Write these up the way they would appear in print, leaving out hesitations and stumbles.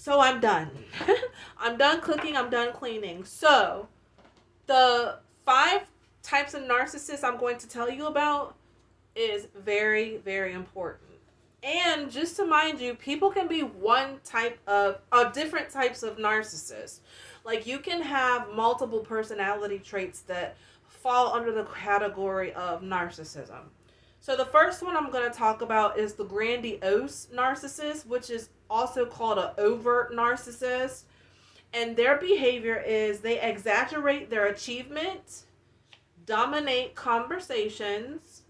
So I'm done. I'm done cooking. I'm done cleaning. So the 5 types of narcissists I'm going to tell you about is very, very important. And just to mind you, people can be one type of, different types of narcissists. Like you can have multiple personality traits that fall under the category of narcissism. So the first one I'm going to talk about is the grandiose narcissist, which is also called an overt narcissist. And their behavior is they exaggerate their achievement, dominate conversations,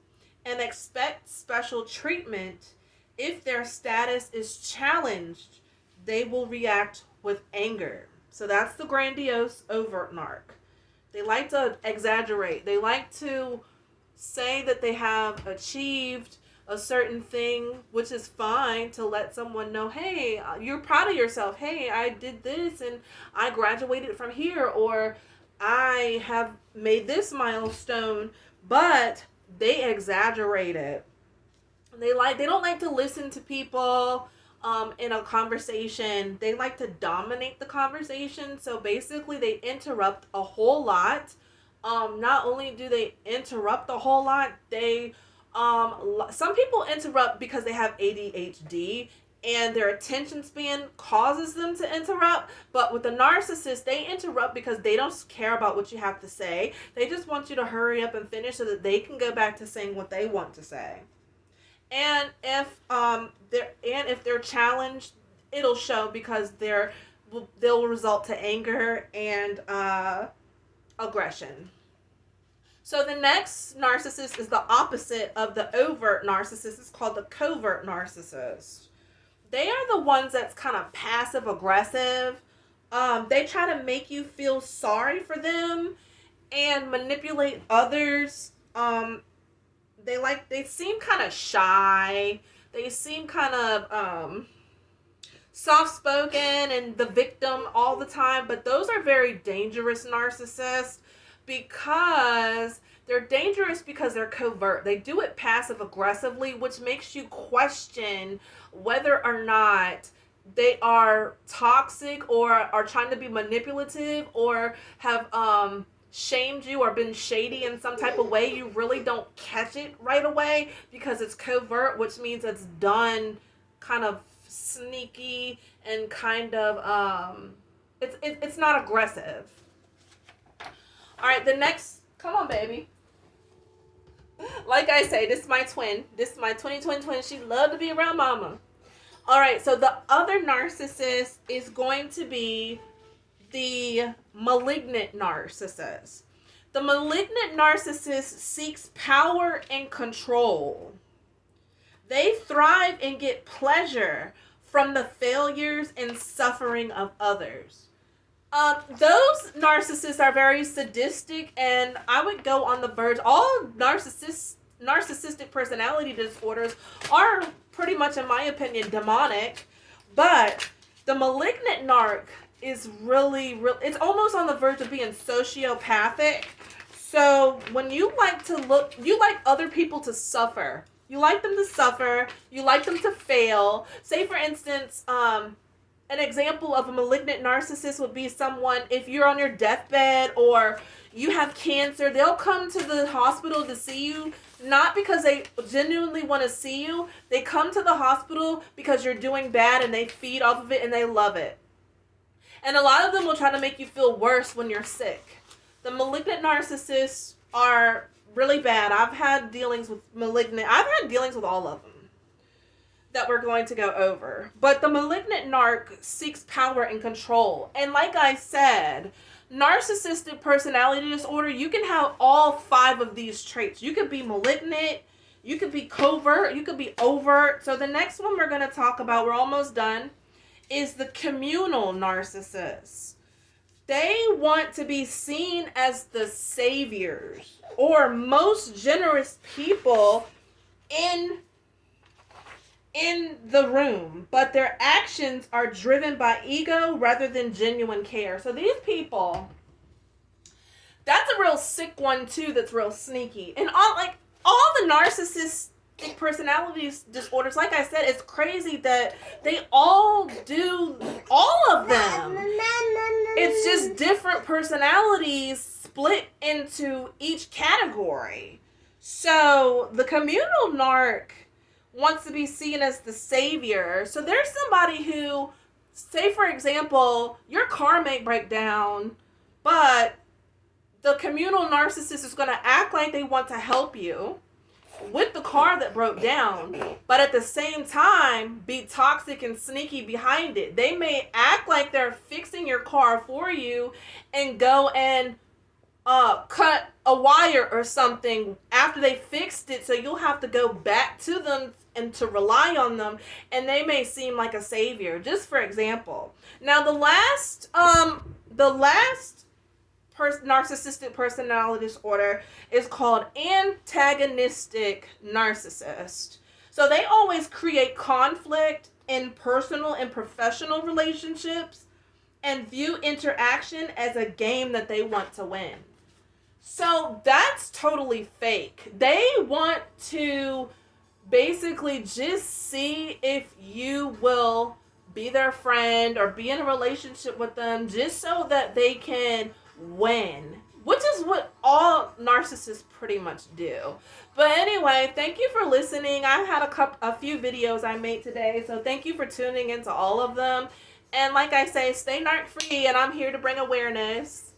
and expect special treatment. If their status is challenged, they will react with anger. So that's the grandiose overt narc. They like to exaggerate. They like to say that they have achieved a certain thing, which is fine to let someone know, hey, you're proud of yourself. Hey, I did this and I graduated from here, or I have made this milestone, but they exaggerate it. They don't like to listen to people in a conversation. They like to dominate the conversation. So basically, they interrupt a whole lot. Not only do they interrupt a whole lot, they some people interrupt because they have ADHD and their attention span causes them to interrupt. But with the narcissist, they interrupt because they don't care about what you have to say. They just want you to hurry up and finish so that they can go back to saying what they want to say. And if they're challenged, it'll show because they'll result to anger and aggression. So the next narcissist is the opposite of the overt narcissist. It's called the covert narcissist. They are the ones that's kind of passive aggressive. They try to make you feel sorry for them and manipulate others. They seem kind of shy. They seem kind of soft-spoken and the victim all the time. But those are very dangerous narcissists because they're dangerous because they're covert. They do it passive-aggressively, which makes you question whether or not they are toxic or are trying to be manipulative or have shamed you or been shady in some type of way. You really don't catch it right away because it's covert, which means it's done kind of sneaky and kind of it's not aggressive. All right, the next, come on, baby. Like I say, this is my twin. This is my 2020 twin. She loved to be around mama. All right, so the other narcissist is going to be the malignant narcissist. The malignant narcissist seeks power and control. They thrive and get pleasure from the failures and suffering of others. Those narcissists are very sadistic, and I would go on the verge. All narcissistic personality disorders are pretty much, in my opinion, demonic. But the malignant narc is really, it's almost on the verge of being sociopathic. So when you like other people to suffer. You like them to suffer. You like them to fail. Say, for instance, an example of a malignant narcissist would be someone, if you're on your deathbed or you have cancer, they'll come to the hospital to see you, not because they genuinely want to see you. They come to the hospital because you're doing bad and they feed off of it and they love it. And a lot of them will try to make you feel worse when you're sick. The malignant narcissists are really bad. I've had dealings with all of them that we're going to go over. But the malignant narc seeks power and control. And like I said, narcissistic personality disorder, you can have all 5 of these traits. You could be malignant, you could be covert, you could be overt. So the next one we're going to talk about, we're almost done, is the communal narcissist. They want to be seen as the saviors or most generous people in the room, but their actions are driven by ego rather than genuine care. So these people, that's a real sick one too, that's real sneaky. And all the narcissists personality disorders, like I said, it's crazy that they all do, all of them. It's just different personalities split into each category. So the communal narc wants to be seen as the savior. So there's somebody who, say for example, your car may break down, but the communal narcissist is going to act like they want to help you with the car that broke down, but at the same time be toxic and sneaky behind it. They may act like they're fixing your car for you and go and cut a wire or something after they fixed it, so you'll have to go back to them and to rely on them, and they may seem like a savior, just for example. Now the last narcissistic personality disorder is called antagonistic narcissist. So they always create conflict in personal and professional relationships and view interaction as a game that they want to win. So that's totally fake. They want to basically just see if you will be their friend or be in a relationship with them just so that they can win, which is what all narcissists pretty much do. But anyway, thank you for listening. I had a few videos I made today, so thank you for tuning into all of them. And like I say, stay narc free, and I'm here to bring awareness.